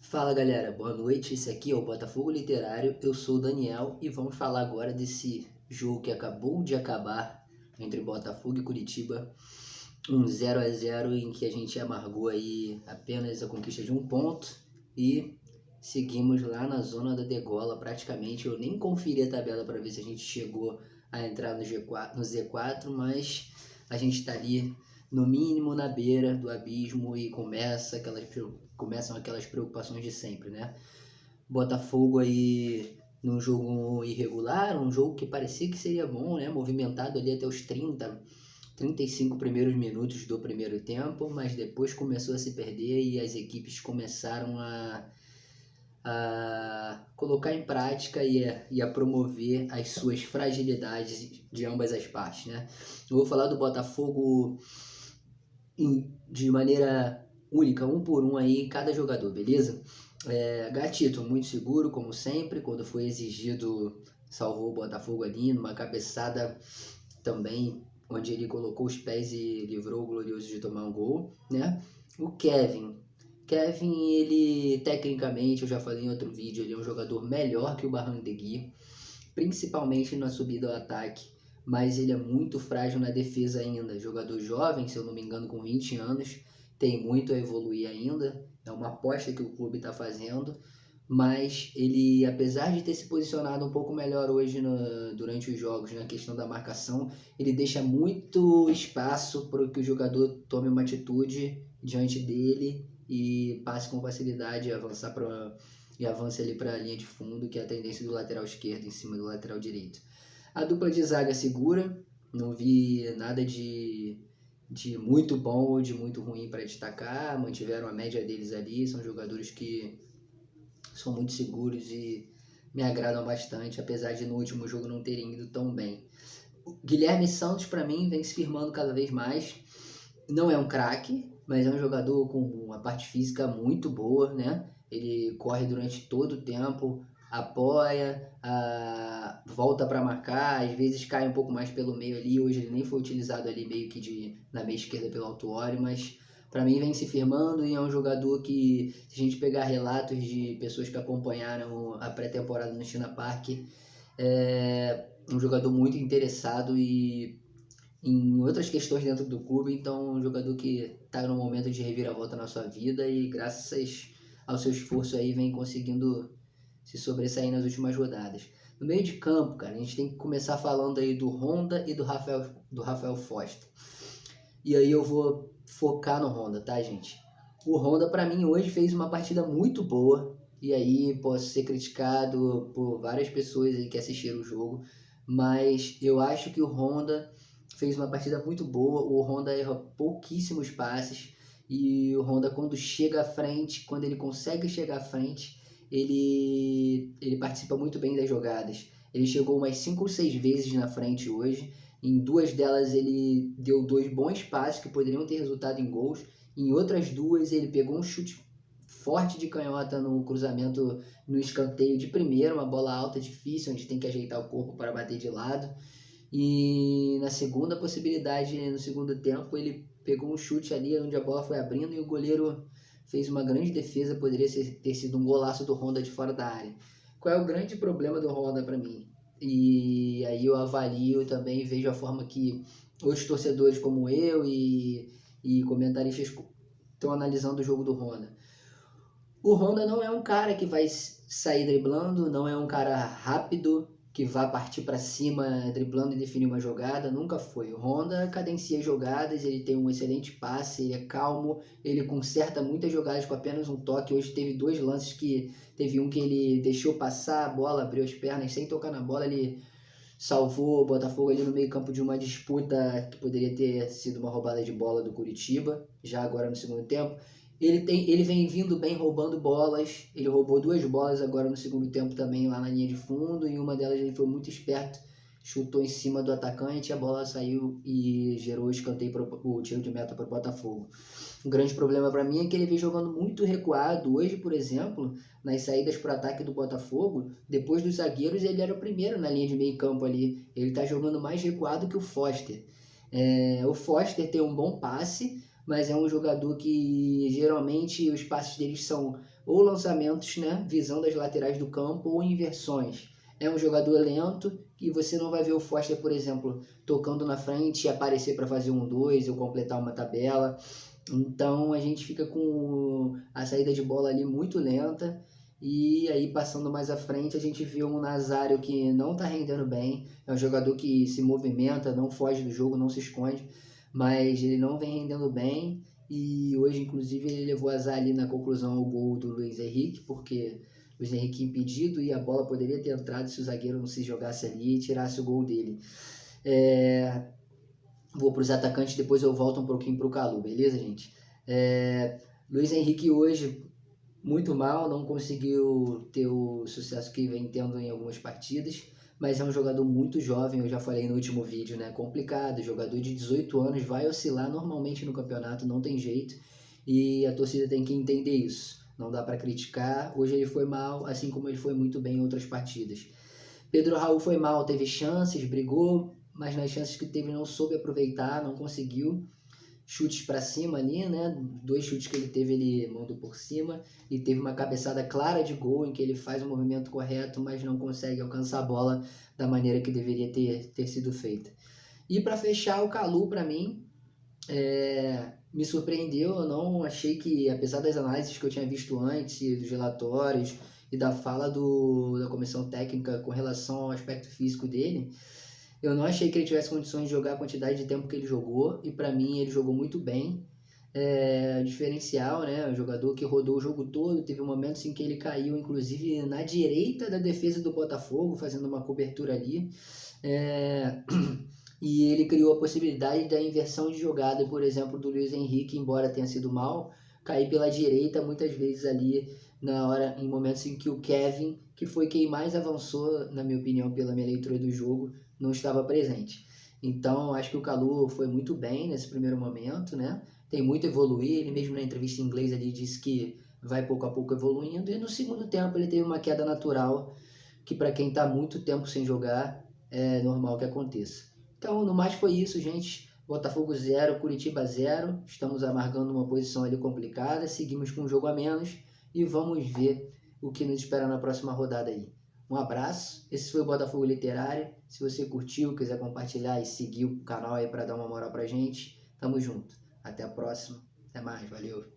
Fala galera, boa noite. Esse aqui é o Botafogo Literário. Eu sou o Daniel e vamos falar agora desse jogo que acabou de acabar entre Botafogo e Curitiba. Um 0-0 em que a gente amargou aí apenas a conquista de um ponto e seguimos lá na zona da degola praticamente. Eu nem conferi a tabela para ver se a gente chegou a entrar no Z4, mas a gente está ali no mínimo na beira do abismo e começam aquelas preocupações de sempre, né? Botafogo aí num jogo irregular, um jogo que parecia que seria bom, né? Movimentado ali até os 35 primeiros minutos do primeiro tempo, mas depois começou a se perder e as equipes começaram a colocar em prática e a promover as suas fragilidades de ambas as partes, né? Eu vou falar do Botafogo de maneira única, um por um aí, cada jogador, beleza? Gatito, muito seguro, como sempre, quando foi exigido, salvou o Botafogo ali, numa cabeçada também, onde ele colocou os pés e livrou o Glorioso de tomar um gol, né? O Kevin, ele tecnicamente, eu já falei em outro vídeo, ele é um jogador melhor que o Barrandegui, principalmente na subida ao ataque, mas ele é muito frágil na defesa ainda. Jogador jovem, se eu não me engano, com 20 anos, tem muito a evoluir ainda. É uma aposta que o clube está fazendo, mas ele, apesar de ter se posicionado um pouco melhor hoje durante os jogos na questão da marcação, ele deixa muito espaço para que o jogador tome uma atitude diante dele e passe com facilidade e avance ali para a linha de fundo, que é a tendência do lateral esquerdo em cima do lateral direito. A dupla de zaga segura, não vi nada de muito bom ou de muito ruim para destacar, mantiveram a média deles ali, são jogadores que são muito seguros e me agradam bastante, apesar de no último jogo não terem ido tão bem. O Guilherme Santos, para mim, vem se firmando cada vez mais. Não é um craque, mas é um jogador com uma parte física muito boa, né? Ele corre durante todo o tempo, apoia, volta para marcar, às vezes cai um pouco mais pelo meio ali. Hoje ele nem foi utilizado ali meio que na meia esquerda pelo Autuori, mas para mim vem se firmando e é um jogador que, se a gente pegar relatos de pessoas que acompanharam a pré-temporada no China Park, é um jogador muito interessado e em outras questões dentro do clube, então um jogador que está no momento de reviravolta na sua vida e graças ao seu esforço aí vem conseguindo se sobressair nas últimas rodadas. No meio de campo, cara, a gente tem que começar falando aí do Honda e do Rafael Foster. E aí eu vou focar no Honda, tá, gente? O Honda, para mim, hoje fez uma partida muito boa. E aí posso ser criticado por várias pessoas aí que assistiram o jogo. Mas eu acho que o Honda fez uma partida muito boa. O Honda erra pouquíssimos passes. E o Honda, quando chega à frente, quando ele consegue chegar à frente, ele participa muito bem das jogadas. Ele chegou umas 5 ou 6 vezes na frente hoje. Em 2 delas ele deu 2 bons passes que poderiam ter resultado em gols. Em outras 2 ele pegou um chute forte de canhota no cruzamento no escanteio de primeira, uma bola alta difícil, onde tem que ajeitar o corpo para bater de lado. E na segunda possibilidade, no segundo tempo, ele pegou um chute ali onde a bola foi abrindo e o goleiro fez uma grande defesa, poderia ter sido um golaço do Honda de fora da área. Qual é o grande problema do Honda para mim? E aí eu avalio também, vejo a forma que outros torcedores como eu e comentaristas estão analisando o jogo do Honda. O Honda não é um cara que vai sair driblando, não é um cara rápido que vai partir para cima driblando e definir uma jogada, nunca foi. O Honda cadencia jogadas, ele tem um excelente passe, ele é calmo, ele conserta muitas jogadas com apenas um toque. Hoje teve 2 lances que teve um que ele deixou passar a bola, abriu as pernas sem tocar na bola, ele salvou o Botafogo ali no meio campo de uma disputa que poderia ter sido uma roubada de bola do Curitiba, já agora no segundo tempo. Ele vem vindo bem roubando bolas, ele roubou 2 bolas agora no segundo tempo também lá na linha de fundo, e uma delas ele foi muito esperto, chutou em cima do atacante, a bola saiu e gerou o tiro de meta para o Botafogo. Um grande problema para mim é que ele vem jogando muito recuado. Hoje, por exemplo, nas saídas para o ataque do Botafogo, depois dos zagueiros, ele era o primeiro na linha de meio campo ali. Ele está jogando mais recuado que o Foster. O Foster tem um bom passe, mas é um jogador que geralmente os passes deles são ou lançamentos, né, visando as laterais do campo, ou inversões. É um jogador lento que você não vai ver o Foster, por exemplo, tocando na frente e aparecer para fazer 1-2 ou completar uma tabela. Então a gente fica com a saída de bola ali muito lenta. E aí passando mais à frente a gente vê um Nazário que não está rendendo bem. É um jogador que se movimenta, não foge do jogo, não se esconde, mas ele não vem rendendo bem. E hoje, inclusive, ele levou azar ali na conclusão ao gol do Luiz Henrique, porque o Luiz Henrique impedido e a bola poderia ter entrado se o zagueiro não se jogasse ali e tirasse o gol dele. Vou para os atacantes, depois eu volto um pouquinho para o Calu, beleza, gente? Luiz Henrique hoje muito mal, não conseguiu ter o sucesso que vem tendo em algumas partidas, mas é um jogador muito jovem, eu já falei no último vídeo, né? Complicado, jogador de 18 anos vai oscilar normalmente no campeonato, não tem jeito, e a torcida tem que entender isso. Não dá para criticar, hoje ele foi mal, assim como ele foi muito bem em outras partidas. Pedro Raul foi mal, teve chances, brigou, mas nas chances que teve não soube aproveitar, não conseguiu. Chutes para cima ali, né? 2 chutes que ele teve, ele mandou por cima, e teve uma cabeçada clara de gol em que ele faz o movimento correto, mas não consegue alcançar a bola da maneira que deveria ter sido feita. E para fechar, o Calu, para mim, me surpreendeu. Eu não achei que, apesar das análises que eu tinha visto antes, dos relatórios e da fala da comissão técnica com relação ao aspecto físico dele, eu não achei que ele tivesse condições de jogar a quantidade de tempo que ele jogou, e para mim ele jogou muito bem. Diferencial, né? Um jogador que rodou o jogo todo, teve momentos em que ele caiu, inclusive na direita da defesa do Botafogo, fazendo uma cobertura ali. E ele criou a possibilidade da inversão de jogada, por exemplo, do Luiz Henrique, embora tenha sido mal, cair pela direita muitas vezes ali em momentos em que o Kevin, que foi quem mais avançou, na minha opinião, pela minha leitura do jogo, não estava presente. Então, acho que o Calu foi muito bem nesse primeiro momento, né? Tem muito a evoluir, ele mesmo na entrevista em inglês ali disse que vai pouco a pouco evoluindo, e no segundo tempo ele teve uma queda natural, que para quem está muito tempo sem jogar, é normal que aconteça. Então, no mais foi isso, gente. Botafogo 0, Curitiba 0. Estamos amargando uma posição ali complicada, seguimos com um jogo a menos e vamos ver o que nos espera na próxima rodada aí. Um abraço, esse foi o Botafogo Literário. Se você curtiu, quiser compartilhar e seguir o canal aí para dar uma moral pra gente, tamo junto. Até a próxima, até mais, valeu!